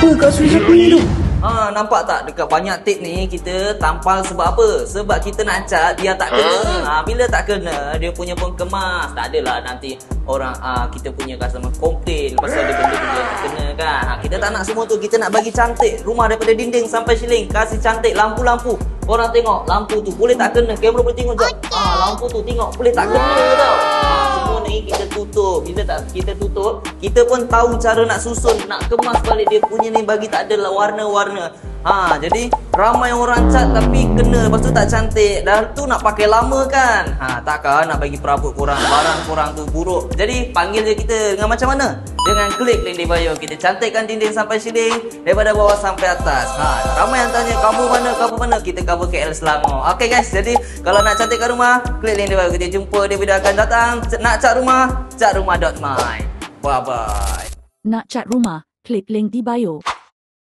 Apa kat Swiss ni tu? Nampak tak dekat banyak tip ni kita tampal sebab apa? Sebab kita nak cat dia tak kena. Bila tak kena dia punya pun kemas. Tak adalah nanti orang kita punya customer komplain pasal dia benda-benda tak kena kan. Kita tak nak semua tu. Kita nak bagi cantik rumah daripada dinding sampai ceiling. Kasih cantik lampu-lampu. Orang tengok lampu tu boleh tak kena. Kamera boleh tengok jap. Lampu tu tengok boleh tak kena tau. Semua ni kita tutup. Bila tak kita tutup, kita pun tahu cara nak susun, nak kemas balik dia punya ni bagi tak ada warna-warna. Jadi ramai orang cat tapi kena, lepas tu tak cantik. Dah tu nak pakai lama kan. Takkan nak bagi perabot korang, barang korang tu buruk. Jadi panggil je kita dengan macam mana? Dengan klik link di bio. Kita cantikkan dinding sampai ceiling daripada bawah sampai atas. Ramai yang tanya kamu mana? Kita cover KL Selangor. Okay guys, jadi kalau nak cantikkan rumah, klik link di bio. Kita jumpa dia bila akan datang. Nak cat rumah, catrumah.my. Bye bye. Nak cat rumah, klik link di bio.